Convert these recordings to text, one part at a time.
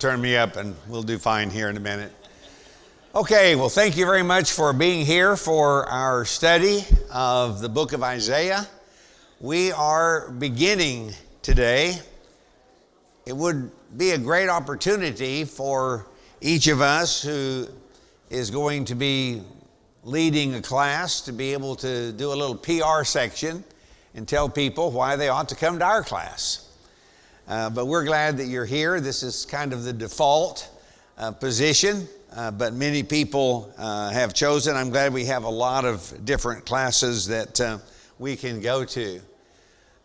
turn me up and we'll do fine here in a minute. Okay, well, thank you very much for being here for our study of the book of Isaiah. We are beginning today. It would be a great opportunity for each of us who is going to be leading a class to be able to do a little PR section and tell people why they ought to come to our class. But we're glad that you're here. This is kind of the default position, but many people have chosen. I'm glad we have a lot of different classes that we can go to.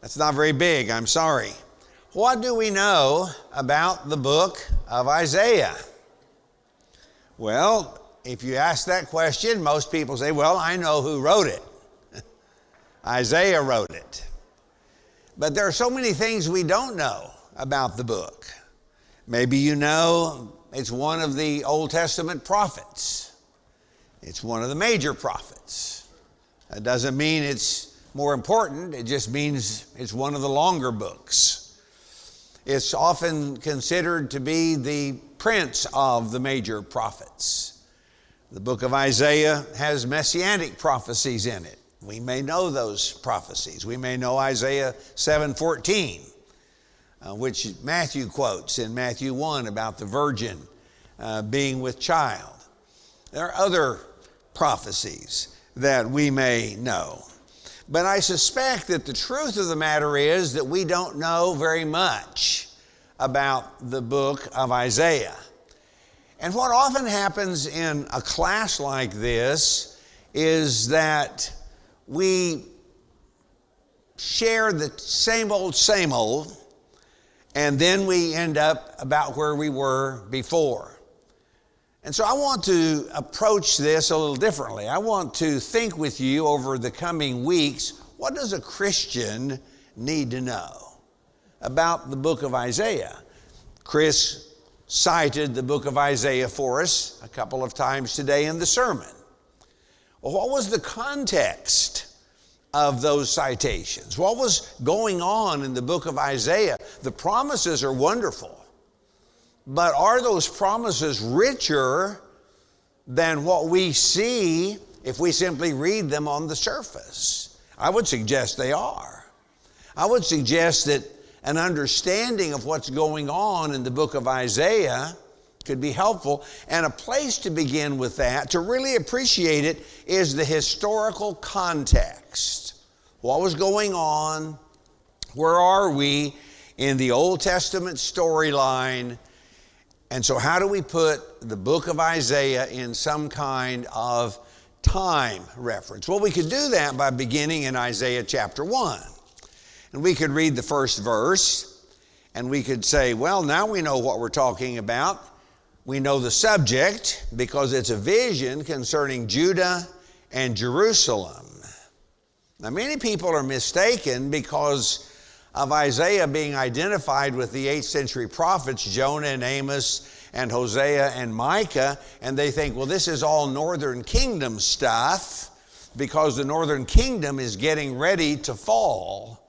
That's not very big, I'm sorry. What do we know about the book of Isaiah? Well, if you ask that question, most people say, well, I know who wrote it. Isaiah wrote it. But there are so many things we don't know about the book. Maybe you know it's one of the Old Testament prophets. It's one of the major prophets. That doesn't mean it's more important. It just means it's one of the longer books. It's often considered to be the prince of the major prophets. The book of Isaiah has messianic prophecies in it. We may know those prophecies. We may know Isaiah 7:14, which Matthew quotes in Matthew 1 about the virgin being with child. There are other prophecies that we may know. But I suspect that the truth of the matter is that we don't know very much about the book of Isaiah. And what often happens in a class like this is that we share the same old, and then we end up about where we were before. And so I want to approach this a little differently. I want to think with you over the coming weeks, what does a Christian need to know about the book of Isaiah? Chris cited the book of Isaiah for us a couple of times today in the sermon. Well, what was the context of those citations? What was going on in the book of Isaiah? The promises are wonderful, but are those promises richer than what we see if we simply read them on the surface? I would suggest they are. I would suggest that an understanding of what's going on in the book of Isaiah could be helpful, and a place to begin with that, to really appreciate it, is the historical context. What was going on? Where are we in the Old Testament storyline? And so how do we put the book of Isaiah in some kind of time reference? Well, we could do that by beginning in Isaiah chapter 1. And we could read the first verse, and we could say, well, now we know what we're talking about. We know the subject because it's a vision concerning Judah and Jerusalem. Now, many people are mistaken because of Isaiah being identified with the 8th century prophets, Jonah and Amos and Hosea and Micah, and they think, well, this is all northern kingdom stuff because the northern kingdom is getting ready to fall.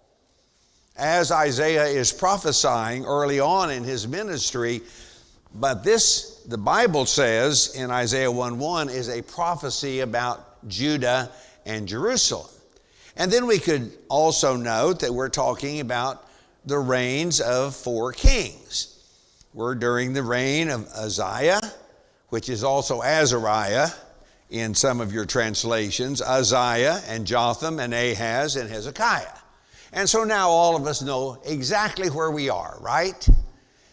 As Isaiah is prophesying early on in his ministry, but this, the Bible says in Isaiah 1:1, is a prophecy about Judah and Jerusalem. And then we could also note that we're talking about the reigns of 4 kings. We're during the reign of Uzziah, which is also Azariah in some of your translations, Uzziah and Jotham and Ahaz and Hezekiah. And so now all of us know exactly where we are, right?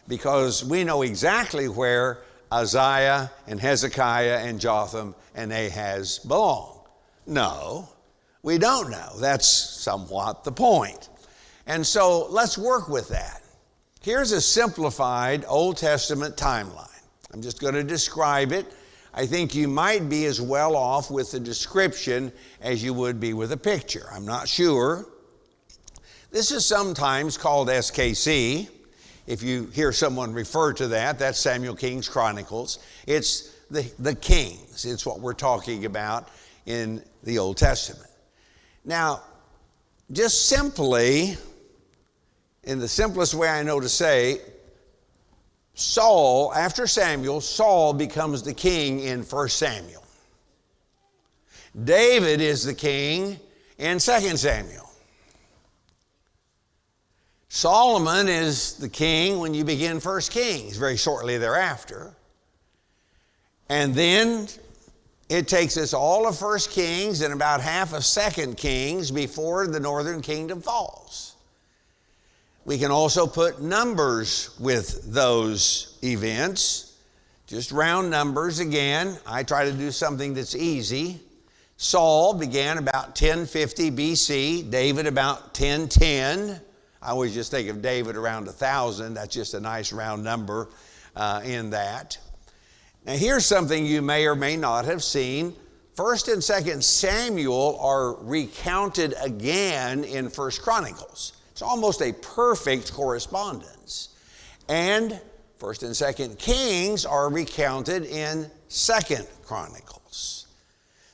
Because we know exactly where Uzziah and Hezekiah and Jotham and Ahaz belong. No, we don't know. That's somewhat the point. And so let's work with that. Here's a simplified Old Testament timeline. I'm just going to describe it. I think you might be as well off with the description as you would be with a picture. I'm not sure. This is sometimes called SKC. If you hear someone refer to that, that's Samuel King's Chronicles. It's the kings. It's what we're talking about in the Old Testament. Now, just simply, in the simplest way I know to say, Saul, after Samuel, Saul becomes the king in 1 Samuel. David is the king in 2 Samuel. Solomon is the king when you begin 1 Kings, very shortly thereafter. And then it takes us all of 1 Kings and about half of 2 Kings before the northern kingdom falls. We can also put numbers with those events, just round numbers again. I try to do something that's easy. Saul began about 1050 BC, David about 1010. I always just think of David around 1,000. That's just a nice round number in that. Now here's something you may or may not have seen. 1 and 2 Samuel are recounted again in 1 Chronicles. It's almost a perfect correspondence. And 1 and 2 Kings are recounted in 2 Chronicles.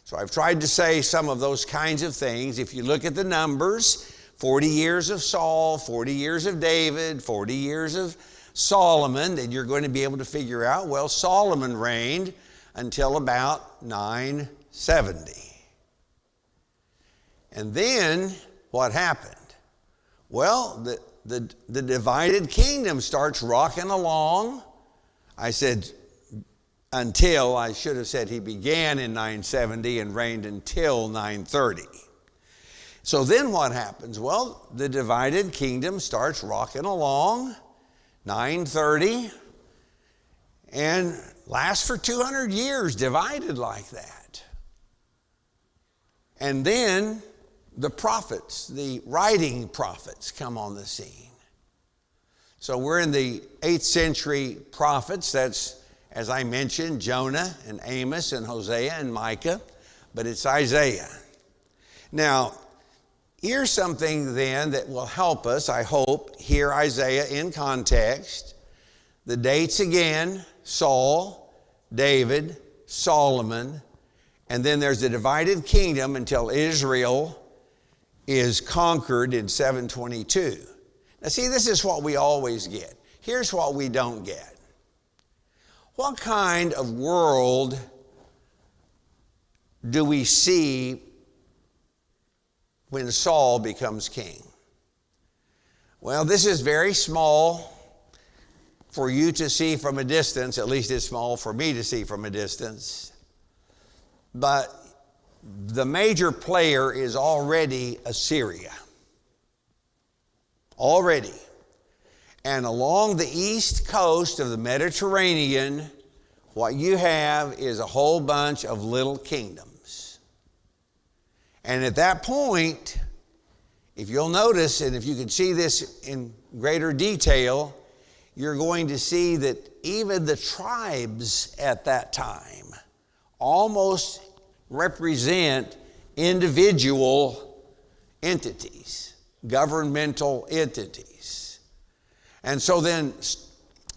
So I've tried to say some of those kinds of things. If you look at the numbers, 40 years of Saul, 40 years of David, 40 years of Solomon, then you're going to be able to figure out, well, Solomon reigned until about 970. And then what happened? Well, the divided kingdom starts rocking along. I said until, I should have said he began in 970 and reigned until 930. So then what happens? Well, the divided kingdom starts rocking along, 930, and lasts for 200 years, divided like that. And then the prophets, the writing prophets, come on the scene. So we're in the 8th century prophets. That's, as I mentioned, Jonah and Amos and Hosea and Micah, but it's Isaiah. Now, here's something then that will help us, I hope, hear Isaiah in context. The dates again, Saul, David, Solomon, and then there's the divided kingdom until Israel is conquered in 722. Now see, this is what we always get. Here's what we don't get. What kind of world do we see when Saul becomes king? Well, this is very small for you to see from a distance. At least it's small for me to see from a distance. But the major player is already Assyria. Already. And along the east coast of the Mediterranean, what you have is a whole bunch of little kingdoms. And at that point, if you'll notice, and if you can see this in greater detail, you're going to see that even the tribes at that time almost represent individual entities, governmental entities. And so then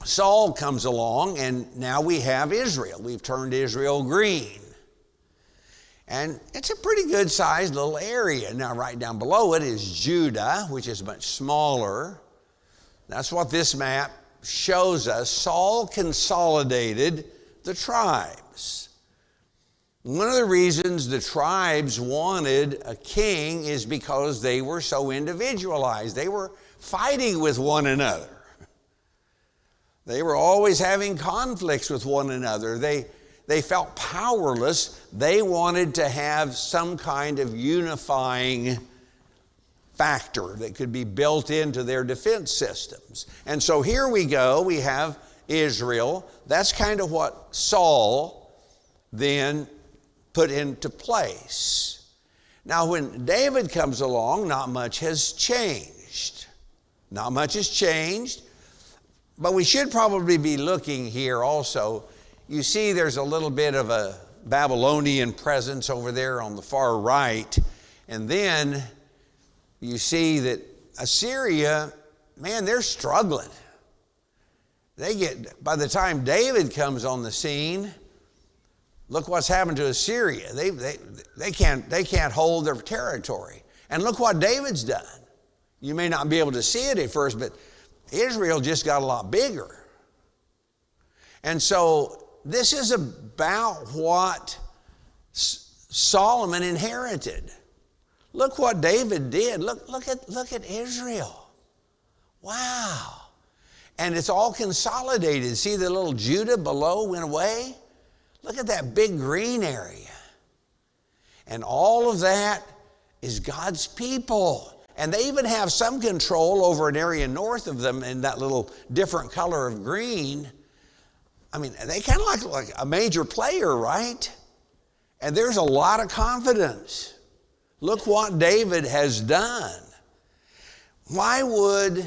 Saul comes along, and now we have Israel. We've turned Israel green. And it's a pretty good sized little area. Now right down below it is Judah, which is much smaller. That's what this map shows us. Saul consolidated the tribes. One of the reasons the tribes wanted a king is because they were so individualized. They were fighting with one another. They were always having conflicts with one another. They felt powerless. They wanted to have some kind of unifying factor that could be built into their defense systems. And so here we go. We have Israel. That's kind of what Saul then put into place. Now, when David comes along, not much has changed. Not much has changed. But we should probably be looking here also. You see there's a little bit of a Babylonian presence over there on the far right. And then you see that Assyria, man, they're struggling. By the time David comes on the scene, look what's happened to Assyria. They can't hold their territory. And look what David's done. You may not be able to see it at first, but Israel just got a lot bigger. And so this is about what Solomon inherited. Look what David did. Look at Israel. Wow. And it's all consolidated. See the little Judah below went away? Look at that big green area. And all of that is God's people. And they even have some control over an area north of them in that little different color of green. I mean, they kind of like a major player, right? And there's a lot of confidence. Look what David has done. Why would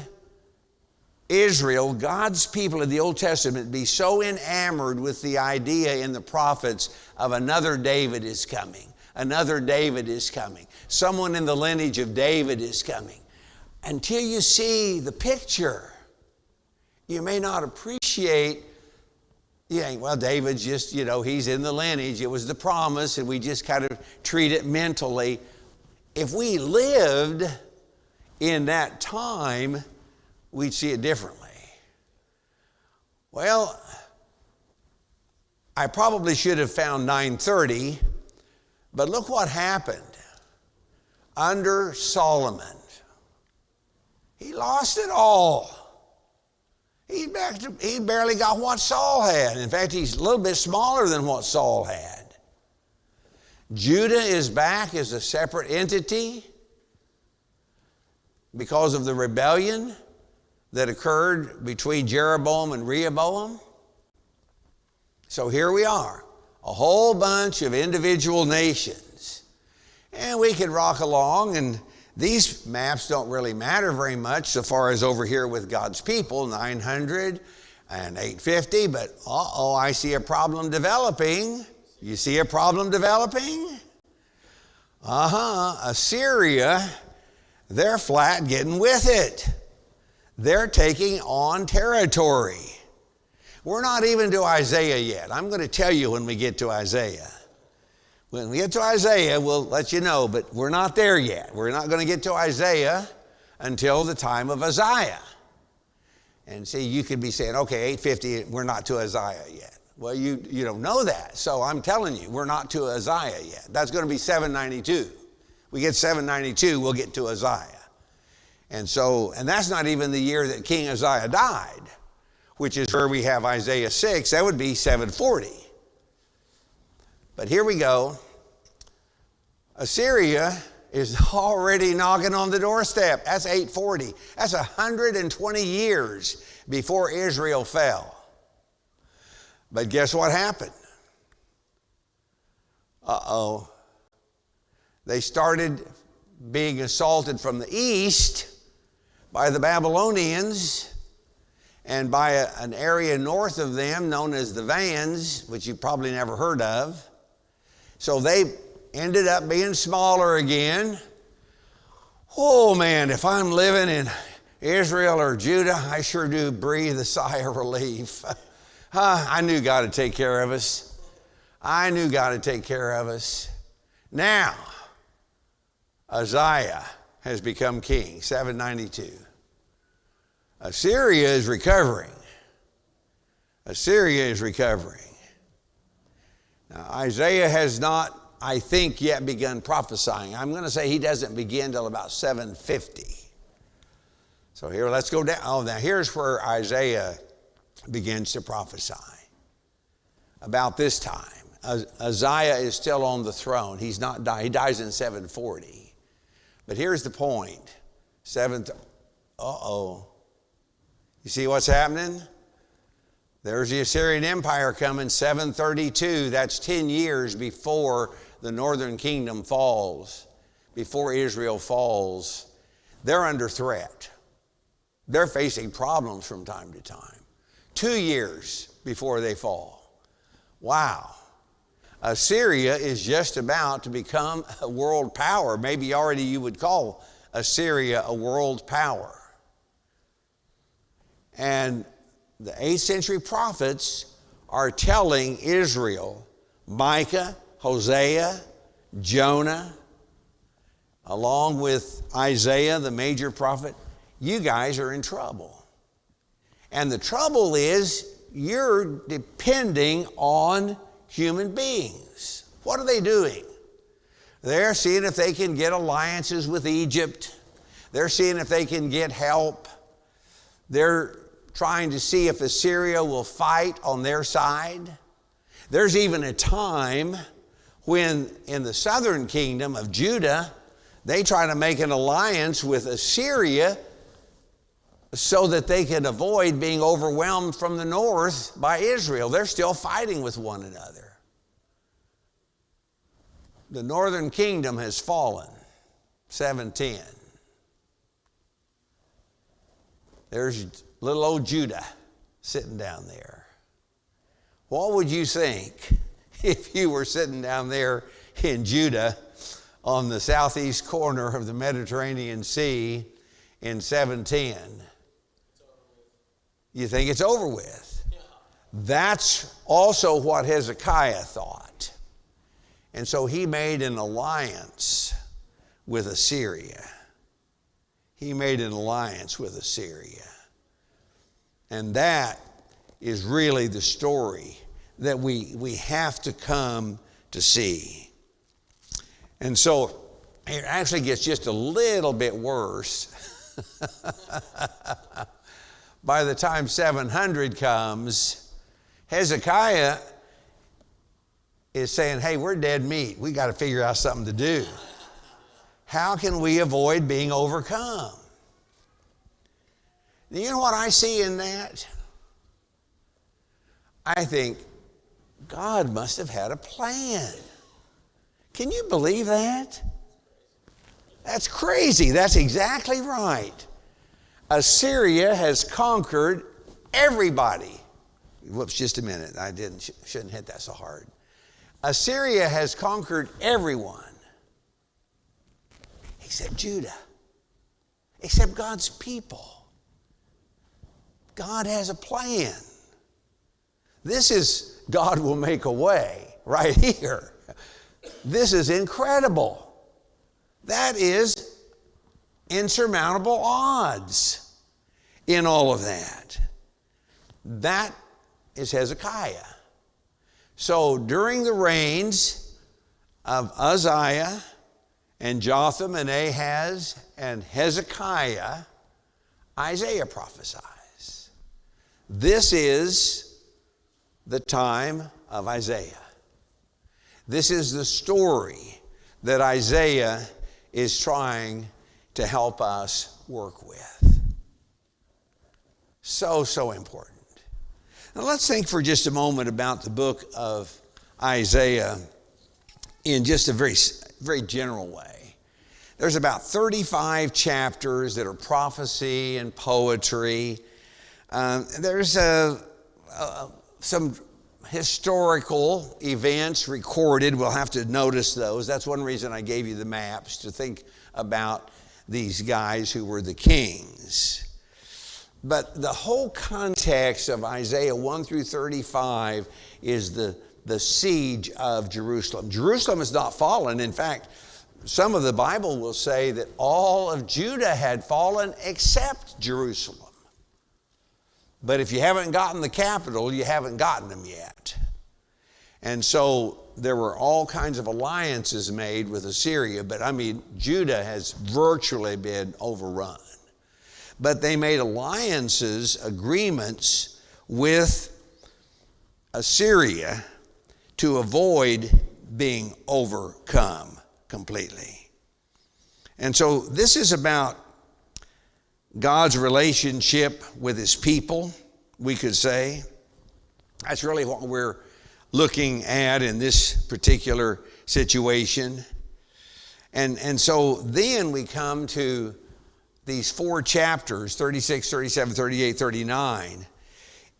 Israel, God's people in the Old Testament, be so enamored with the idea in the prophets of another David is coming? Another David is coming. Someone in the lineage of David is coming. Until you see the picture, you may not appreciate, well, David's just, he's in the lineage. It was the promise, and we just kind of treat it mentally. If we lived in that time, we'd see it differently. Well, I probably should have found 9:30, but look what happened under Solomon. He lost it all. He barely got what Saul had. In fact, he's a little bit smaller than what Saul had. Judah is back as a separate entity because of the rebellion that occurred between Jeroboam and Rehoboam. So here we are, a whole bunch of individual nations. And we can rock along, and these maps don't really matter very much so far as over here with God's people, 900 and 850, but I see a problem developing. You see a problem developing? Assyria, they're flat getting with it. They're taking on territory. We're not even to Isaiah yet. I'm going to tell you when we get to Isaiah. When we get to Isaiah, we'll let you know, but we're not there yet. We're not going to get to Isaiah until the time of Isaiah. And see, you could be saying, okay, 850, we're not to Isaiah yet. Well, you don't know that. So I'm telling you, we're not to Isaiah yet. That's going to be 792. We get 792, we'll get to Isaiah. And that's not even the year that King Uzziah died, which is where we have Isaiah 6. That would be 740. But here we go. Assyria is already knocking on the doorstep. That's 840. That's 120 years before Israel fell. But guess what happened? They started being assaulted from the east by the Babylonians and by an area north of them known as the Vans, which you probably never heard of. So they ended up being smaller again. Oh man, if I'm living in Israel or Judah, I sure do breathe a sigh of relief. I knew God would take care of us. I knew God would take care of us. Now, Uzziah has become king, 792. Assyria is recovering. Assyria is recovering. Now, Isaiah has not, I think, yet begun prophesying. I'm going to say he doesn't begin till about 750. So here, let's go down. Now here's where Isaiah begins to prophesy. About this time, Uzziah is still on the throne. He's not died. He dies in 740. But here's the point. You see what's happening? There's the Assyrian Empire coming, 732. That's 10 years before the northern kingdom falls, before Israel falls. They're under threat. They're facing problems from time to time. 2 years before they fall. Wow. Assyria is just about to become a world power. Maybe already you would call Assyria a world power. And the 8th century prophets are telling Israel, Micah, Hosea, Jonah, along with Isaiah, the major prophet, you guys are in trouble. And the trouble is, you're depending on human beings. What are they doing? They're seeing if they can get alliances with Egypt. They're seeing if they can get help. They're trying to see if Assyria will fight on their side. There's even a time when in the southern kingdom of Judah, they try to make an alliance with Assyria so that they can avoid being overwhelmed from the north by Israel. They're still fighting with one another. The northern kingdom has fallen, 710. There's little old Judah sitting down there. What would you think if you were sitting down there in Judah on the southeast corner of the Mediterranean Sea in 710? You think it's over with. That's also what Hezekiah thought. And so he made an alliance with Assyria. He made an alliance with Assyria. And that is really the story that we have to come to see. And so it actually gets just a little bit worse. By the time 700 comes, Hezekiah is saying, hey, we're dead meat. We got to figure out something to do. How can we avoid being overcome? You know what I see in that? I think God must have had a plan. Can you believe that? That's crazy. That's exactly right. Assyria has conquered everybody. Whoops, just a minute. I shouldn't hit that so hard. Assyria has conquered everyone except Judah, except God's people. God has a plan. This is God will make a way right here. This is incredible. That is insurmountable odds in all of that. That is Hezekiah. So during the reigns of Uzziah and Jotham and Ahaz and Hezekiah, Isaiah prophesies. This is the time of Isaiah. This is the story that Isaiah is trying to help us work with. So important. Now let's think for just a moment about the book of Isaiah in just a very general way. There's about 35 chapters that are prophecy and poetry. There's some historical events recorded. We'll have to notice those. That's one reason I gave you the maps, to think about these guys who were the kings. But the whole context of Isaiah 1 through 35 is the siege of Jerusalem. Jerusalem has not fallen. In fact, some of the Bible will say that all of Judah had fallen except Jerusalem. But if you haven't gotten the capital, you haven't gotten them yet. And so there were all kinds of alliances made with Assyria, but I mean, Judah has virtually been overrun. But they made alliances, agreements with Assyria to avoid being overcome completely. And so this is about God's relationship with his people, we could say. That's really what we're looking at in this particular situation. And so then we come to these 4 chapters, 36, 37, 38, 39.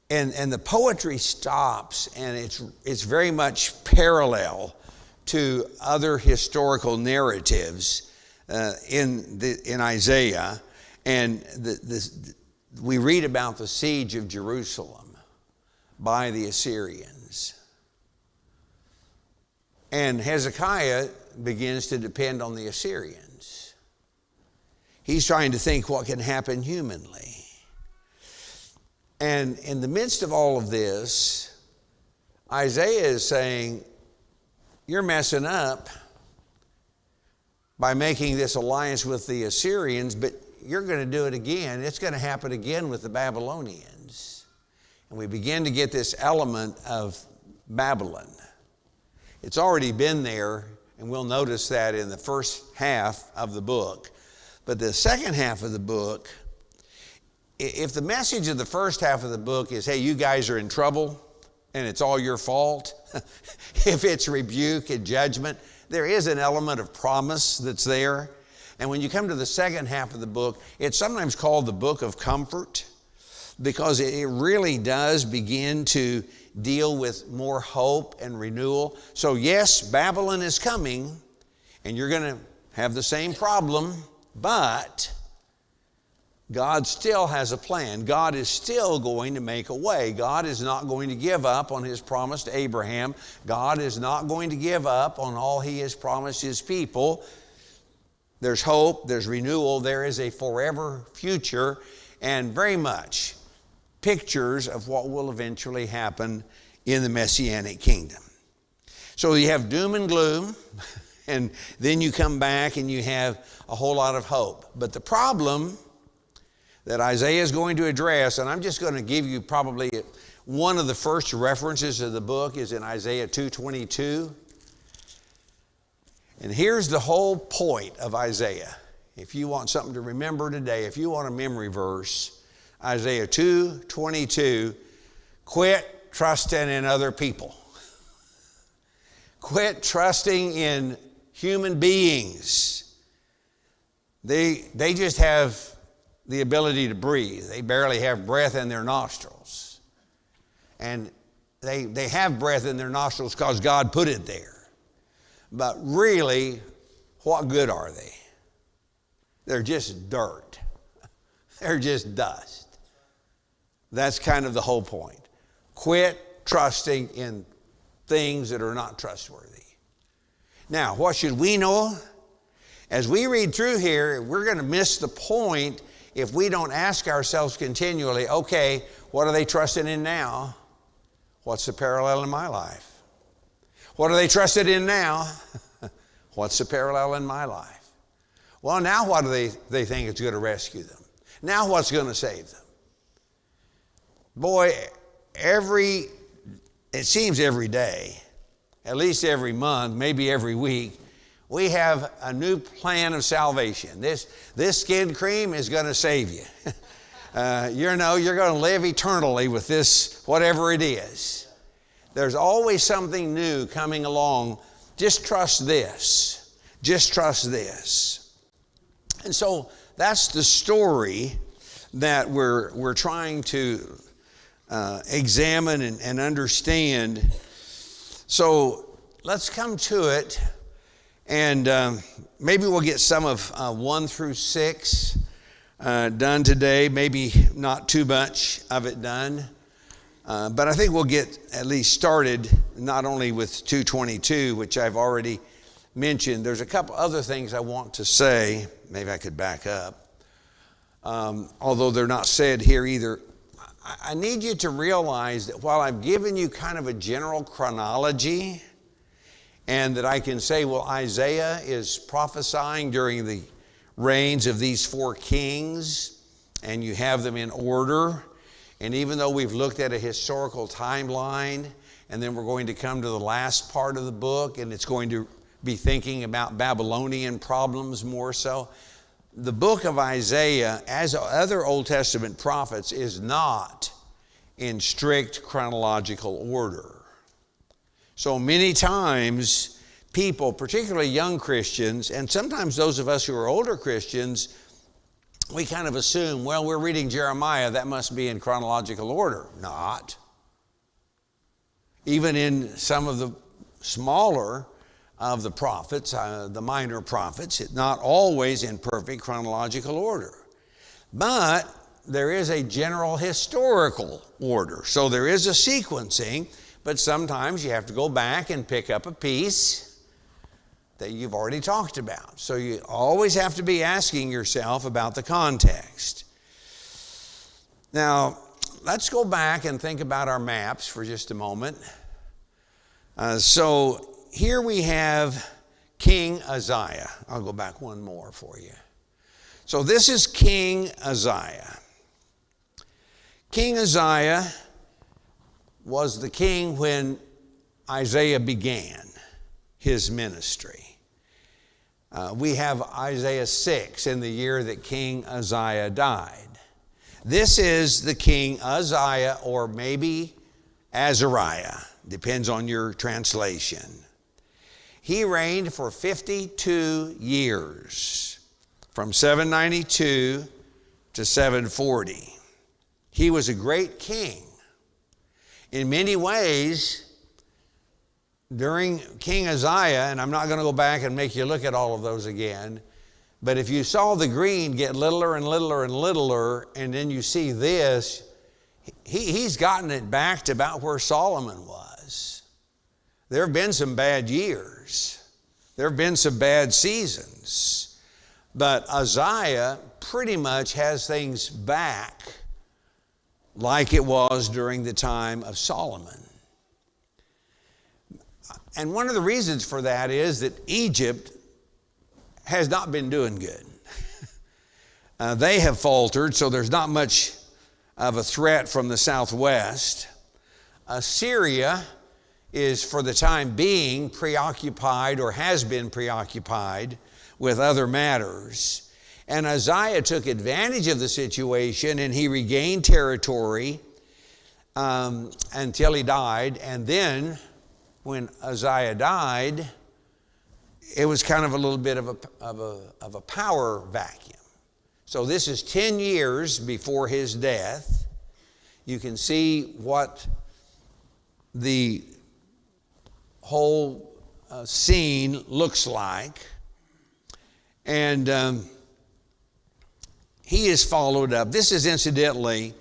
And the poetry stops, and it's very much parallel to other historical narratives in Isaiah. And we read about the siege of Jerusalem by the Assyrians. And Hezekiah begins to depend on the Assyrians. He's trying to think what can happen humanly. And in the midst of all of this, Isaiah is saying, you're messing up by making this alliance with the Assyrians, but you're going to do it again. It's going to happen again with the Babylonians. And we begin to get this element of Babylon. It's already been there, and we'll notice that in the first half of the book. But the second half of the book, if the message of the first half of the book is, hey, you guys are in trouble, and it's all your fault, if it's rebuke and judgment, there is an element of promise that's there. And when you come to the second half of the book, it's sometimes called the book of comfort, because it really does begin to deal with more hope and renewal. So yes, Babylon is coming, and you're going to have the same problem, but God still has a plan. God is still going to make a way. God is not going to give up on His promise to Abraham. God is not going to give up on all He has promised His people. There's hope, there's renewal, there is a forever future, and very much pictures of what will eventually happen in the Messianic kingdom. So you have doom and gloom, and then you come back and you have a whole lot of hope. But the problem that Isaiah is going to address, and I'm just going to give you probably one of the first references of the book is in Isaiah 2:22. And here's the whole point of Isaiah. If you want something to remember today, if you want a memory verse, Isaiah 2:22, quit trusting in other people. Quit trusting in human beings. They just have the ability to breathe. They barely have breath in their nostrils. And they have breath in their nostrils because God put it there. But really, what good are they? They're just dirt. They're just dust. That's kind of the whole point. Quit trusting in things that are not trustworthy. Now, what should we know? As we read through here, we're going to miss the point if we don't ask ourselves continually, okay, what are they trusting in now? What's the parallel in my life? What are they trusted in now? What's the parallel in my life? Well, now what do they think is going to rescue them? Now what's going to save them? Boy, it seems every day, at least every month, maybe every week, we have a new plan of salvation. This skin cream is going to save you. You're going to live eternally with this, whatever it is. There's always something new coming along. Just trust this. Just trust this. And so that's the story that we're trying to examine and understand. So let's come to it. And maybe we'll get some of 1 through 6 done today. Maybe not too much of it done. But I think we'll get at least started not only with 2:22, which I've already mentioned. There's a couple other things I want to say. Maybe I could back up. Although they're not said here either. I need you to realize that while I've given you kind of a general chronology, and that I can say, well, Isaiah is prophesying during the reigns of these 4 kings, and you have them in order. And even though we've looked at a historical timeline, and then we're going to come to the last part of the book, and it's going to be thinking about Babylonian problems more so, the book of Isaiah, as other Old Testament prophets, is not in strict chronological order. So many times people, particularly young Christians, and sometimes those of us who are older Christians, we kind of assume, well, we're reading Jeremiah, that must be in chronological order. Not. Even in some of the smaller of the prophets, the minor prophets, it's not always in perfect chronological order. But there is a general historical order. So there is a sequencing, but sometimes you have to go back and pick up a piece that you've already talked about. So you always have to be asking yourself about the context. Now, let's go back and think about our maps for just a moment. So here we have King Uzziah. I'll go back one more for you. So this is King Uzziah. King Uzziah was the king when Isaiah began his ministry. We have Isaiah 6 in the year that King Uzziah died. This is the King Uzziah, or maybe Azariah, depends on your translation. He reigned for 52 years, from 792 to 740. He was a great king. In many ways, during King Uzziah, and I'm not going to go back and make you look at all of those again, but if you saw the green get littler and littler and littler, and then you see this, he's gotten it back to about where Solomon was. There have been some bad years. There have been some bad seasons. But Uzziah pretty much has things back like it was during the time of Solomon. And one of the reasons for that is that Egypt has not been doing good. They have faltered, so there's not much of a threat from the southwest. Assyria is, for the time being, preoccupied, or has been preoccupied with other matters. And Uzziah took advantage of the situation, and he regained territory until he died. And then, when Uzziah died, it was kind of a little bit of a power vacuum. So this is 10 years before his death. You can see what the whole scene looks like. And he is followed up. This is incidentally,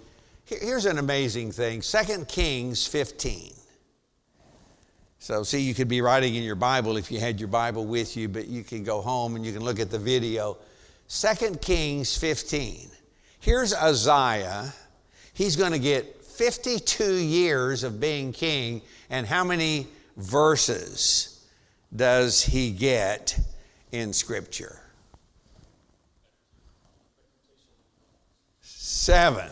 here's an amazing thing, 2 Kings 15. So see, you could be writing in your Bible if you had your Bible with you, but you can go home and you can look at the video. 2 Kings 15. Here's Uzziah. He's going to get 52 years of being king. And how many verses does he get in Scripture? 7.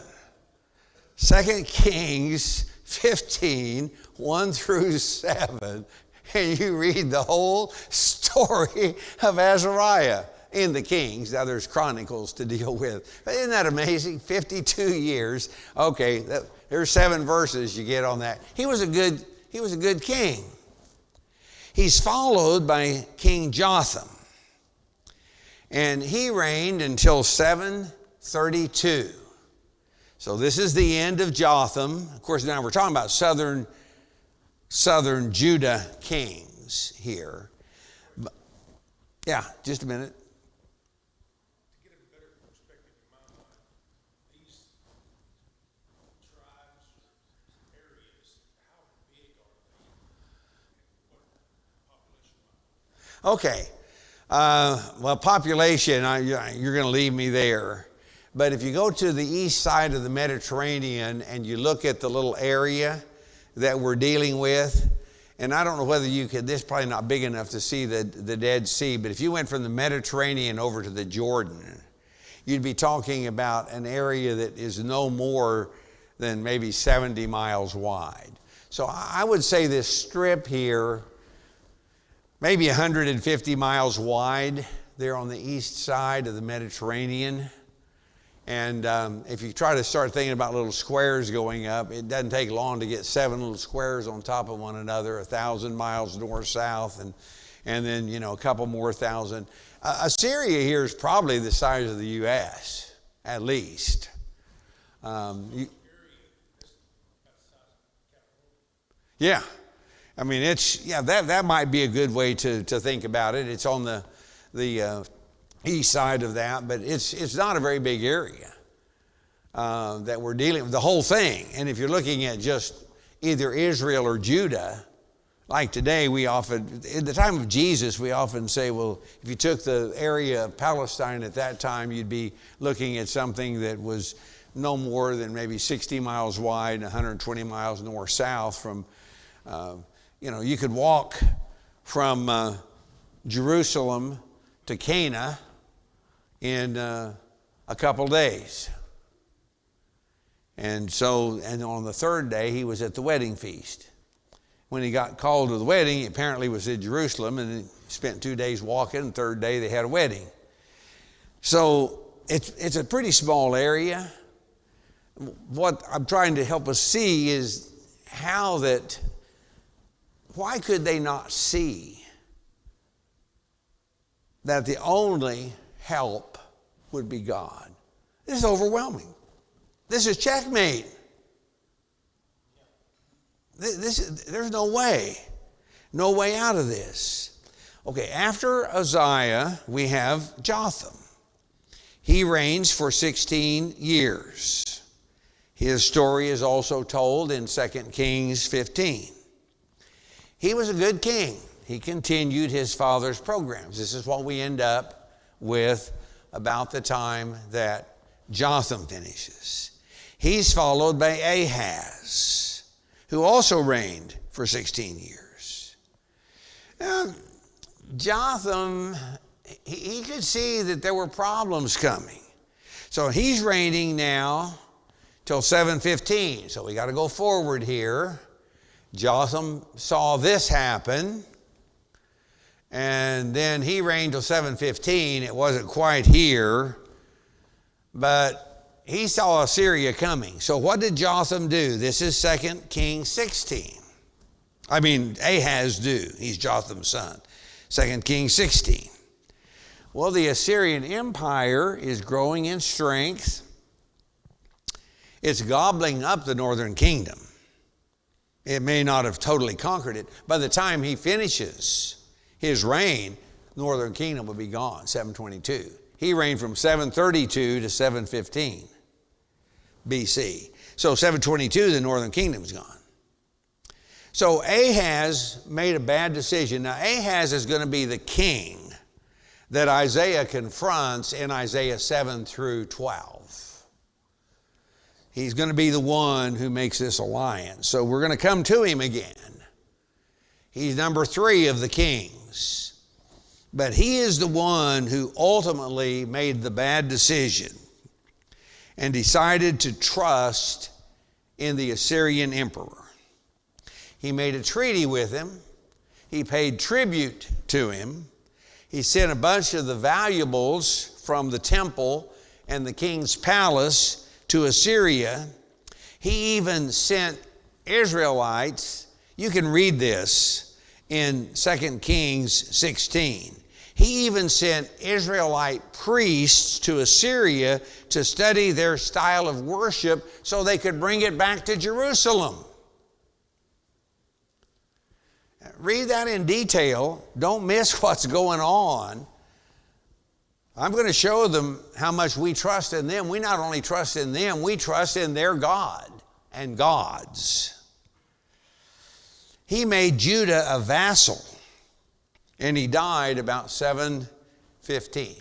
2 Kings 15, 1 through 7, and you read the whole story of Azariah in the Kings. Now there's Chronicles to deal with. But isn't that amazing? 52 years. Okay, there's 7 verses you get on that. He was a good king. He's followed by King Jotham. And he reigned until 732. So this is the end of Jotham. Of course, now we're talking about southern Judah kings here. But, yeah, just a minute. To get a better perspective in my mind, these tribes or areas, how big are they? And what population? Okay. Well, population, you're going to leave me there. But if you go to the east side of the Mediterranean and you look at the little area that we're dealing with, and I don't know whether you could, this is probably not big enough to see the Dead Sea, but if you went from the Mediterranean over to the Jordan, you'd be talking about an area that is no more than maybe 70 miles wide. So I would say this strip here, maybe 150 miles wide there on the east side of the Mediterranean. And if you try to start thinking about little squares going up, it doesn't take long to get 7 little squares on top of one another, 1,000 miles north-south, and then, you know, a couple more thousand. Assyria here is probably the size of the U.S., at least. Yeah. I mean, that might be a good way to think about it. It's on the east side of that, but it's not a very big area that we're dealing with, the whole thing. And if you're looking at just either Israel or Judah, like today, we often, in the time of Jesus, we often say, well, if you took the area of Palestine at that time, you'd be looking at something that was no more than maybe 60 miles wide and 120 miles north-south from, you could walk from Jerusalem to Cana in a couple days. And on the third day, he was at the wedding feast. When he got called to the wedding, he apparently was in Jerusalem, and he spent 2 days walking, and the third day they had a wedding. So it's a pretty small area. What I'm trying to help us see is why could they not see that the only help would be God? This is overwhelming. This is checkmate. There's no way out of this. Okay, after Uzziah, we have Jotham. He reigns for 16 years. His story is also told in 2 Kings 15. He was a good king. He continued his father's programs. This is what we end up with about the time that Jotham finishes. He's followed by Ahaz, who also reigned for 16 years. Jotham, he could see that there were problems coming. So he's reigning now till 715. So we got to go forward here. Jotham saw this happen, and then he reigned till 715. It wasn't quite here, but he saw Assyria coming. So what did Jotham do? This is 2 Kings 16. Ahaz do. He's Jotham's son. 2 Kings 16. Well, the Assyrian Empire is growing in strength. It's gobbling up the northern kingdom. It may not have totally conquered it. By the time he finishes his reign, the northern kingdom will be gone, 722. He reigned from 732 to 715 BC. So 722, the northern kingdom's gone. So Ahaz made a bad decision. Now Ahaz is going to be the king that Isaiah confronts in Isaiah 7 through 12. He's going to be the one who makes this alliance. So we're going to come to him again. He's number 3 of the kings. But he is the one who ultimately made the bad decision and decided to trust in the Assyrian emperor. He made a treaty with him. He paid tribute to him. He sent a bunch of the valuables from the temple and the king's palace to Assyria. He even sent Israelites. You can read this in 2 Kings 16. He even sent Israelite priests to Assyria to study their style of worship so they could bring it back to Jerusalem. Read that in detail. Don't miss what's going on. I'm going to show them how much we trust in them. We not only trust in them, we trust in their God and gods. He made Judah a vassal, and he died about 715.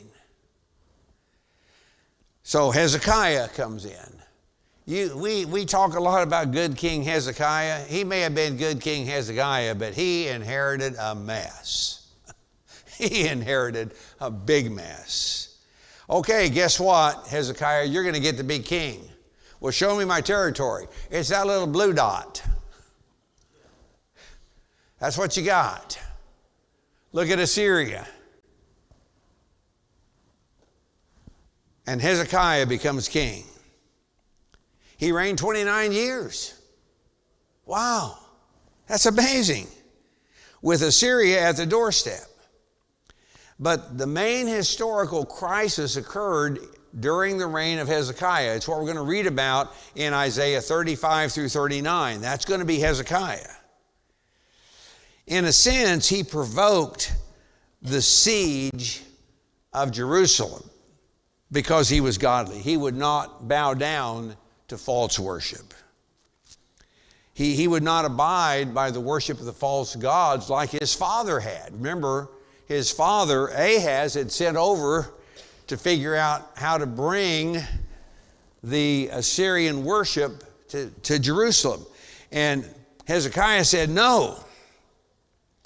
So Hezekiah comes in. We talk a lot about good King Hezekiah. He may have been good King Hezekiah, but he inherited a mess. He inherited a big mess. Okay, guess what, Hezekiah? You're going to get to be king. Well, show me my territory. It's that little blue dot. That's what you got. Look at Assyria. And Hezekiah becomes king. He reigned 29 years. Wow, that's amazing. With Assyria at the doorstep. But the main historical crisis occurred during the reign of Hezekiah. It's what we're going to read about in Isaiah 35 through 39. That's going to be Hezekiah. In a sense, he provoked the siege of Jerusalem because he was godly. He would not bow down to false worship. He would not abide by the worship of the false gods like his father had. Remember, his father, Ahaz, had sent over to figure out how to bring the Assyrian worship to Jerusalem. And Hezekiah said no.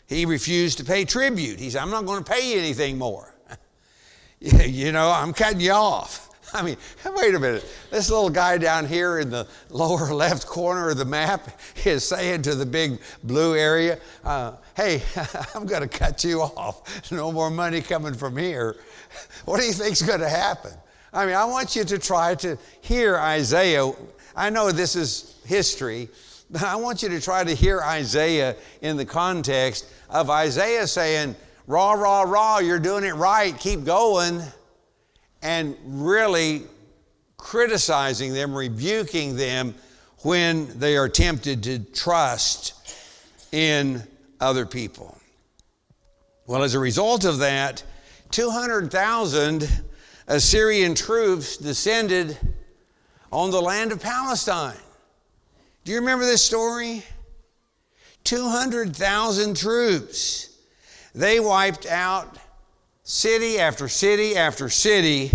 He refused to pay tribute. He said, I'm not going to pay you anything more. You know, I'm cutting you off. I mean, wait a minute. This little guy down here in the lower left corner of the map is saying to the big blue area, hey, I'm going to cut you off. No more money coming from here. What do you think's going to happen? I mean, I want you to try to hear Isaiah. I know this is history, but I want you to try to hear Isaiah in the context of Isaiah saying, rah, rah, rah, you're doing it right, keep going, and really criticizing them, rebuking them when they are tempted to trust in other people. Well, as a result of that, 200,000 Assyrian troops descended on the land of Palestine. Do you remember this story? 200,000 troops. They wiped out city after city after city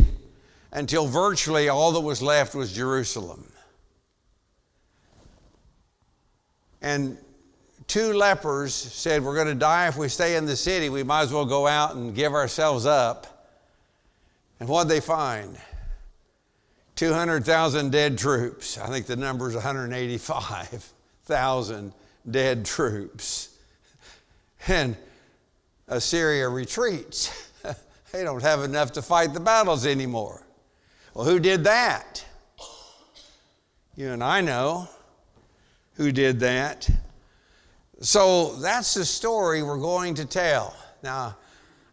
until virtually all that was left was Jerusalem. And 2 lepers said, we're going to die if we stay in the city. We might as well go out and give ourselves up. And what'd they find? 200,000 dead troops. I think the number is 185,000 dead troops. And Assyria retreats. They don't have enough to fight the battles anymore. Well, who did that? You and I know who did that. So that's the story we're going to tell. Now,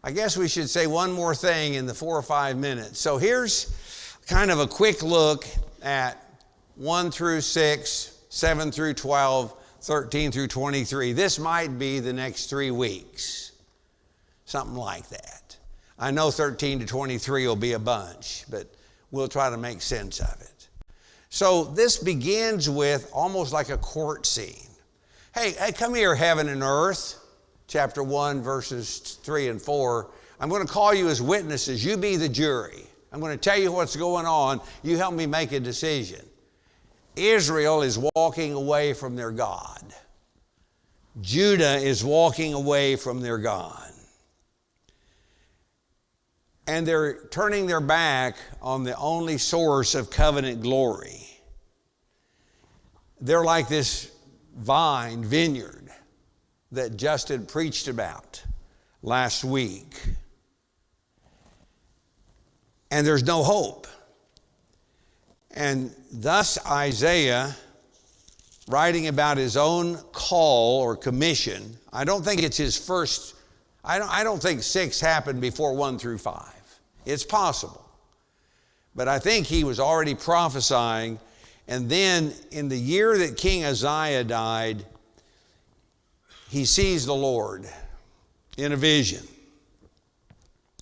I guess we should say one more thing in the 4 or 5 minutes. So here's kind of a quick look at 1 through 6, 7 through 12, 13 through 23. This might be the next 3 weeks, something like that. I know 13 to 23 will be a bunch, but we'll try to make sense of it. So this begins with almost like a court scene. Hey, come here, heaven and earth. Chapter 1, verses 3 and 4. I'm going to call you as witnesses. You be the jury. I'm going to tell you what's going on. You help me make a decision. Israel is walking away from their God. Judah is walking away from their God. And they're turning their back on the only source of covenant glory. They're like this vineyard that Justin preached about last week. And there's no hope. And thus Isaiah, writing about his own call or commission, I don't think it's his first, I don't think 6 happened before 1 through 5. It's possible. But I think he was already prophesying. And then in the year that King Uzziah died, he sees the Lord in a vision.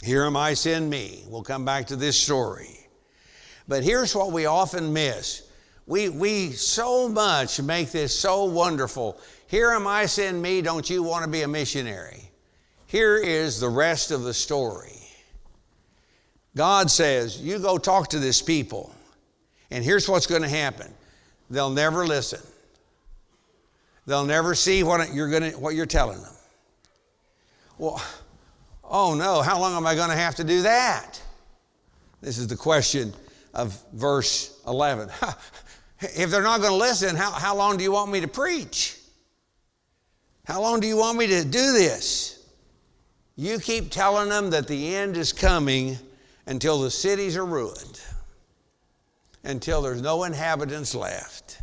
Here am I, send me. We'll come back to this story. But here's what we often miss. We so much make this so wonderful. Here am I, send me. Don't you want to be a missionary? Here is the rest of the story. God says, you go talk to this people. And here's what's going to happen. They'll never listen. They'll never see what you're telling them. Well, oh no, how long am I going to have to do that? This is the question of verse 11. If they're not going to listen, how long do you want me to preach? How long do you want me to do this? You keep telling them that the end is coming until the cities are ruined, until there's no inhabitants left,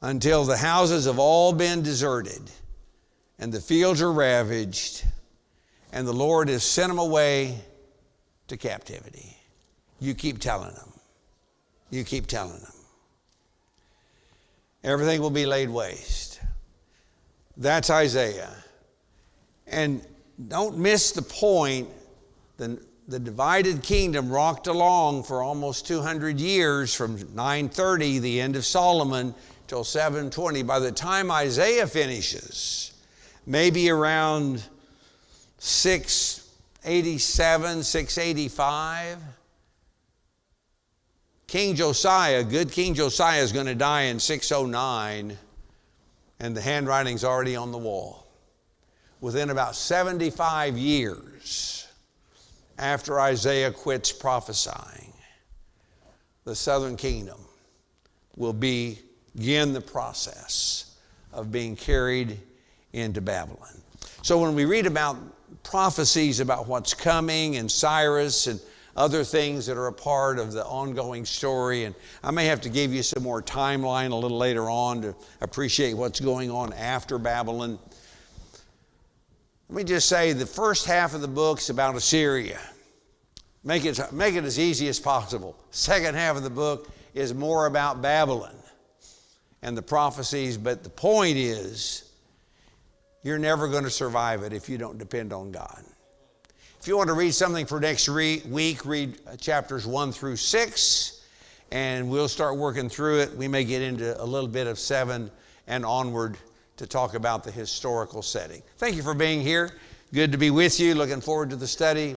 until the houses have all been deserted and the fields are ravaged and the Lord has sent them away to captivity. You keep telling them. You keep telling them. Everything will be laid waste. That's Isaiah. And don't miss the point. The divided kingdom rocked along for almost 200 years, from 930, the end of Solomon, till 720. By the time Isaiah finishes, maybe around 687, 685, King Josiah, good King Josiah, is going to die in 609, and the handwriting's already on the wall. Within about 75 years after Isaiah quits prophesying, the southern kingdom will begin the process of being carried into Babylon. So when we read about prophecies about what's coming and Cyrus and other things that are a part of the ongoing story, and I may have to give you some more timeline a little later on to appreciate what's going on after Babylon. Let me just say the first half of the book's about Assyria. Make it as easy as possible. Second half of the book is more about Babylon and the prophecies, but the point is you're never going to survive it if you don't depend on God. If you want to read something for next week, read chapters 1 through 6, and we'll start working through it. We may get into a little bit of 7 and onward to talk about the historical setting. Thank you for being here. Good to be with you. Looking forward to the study.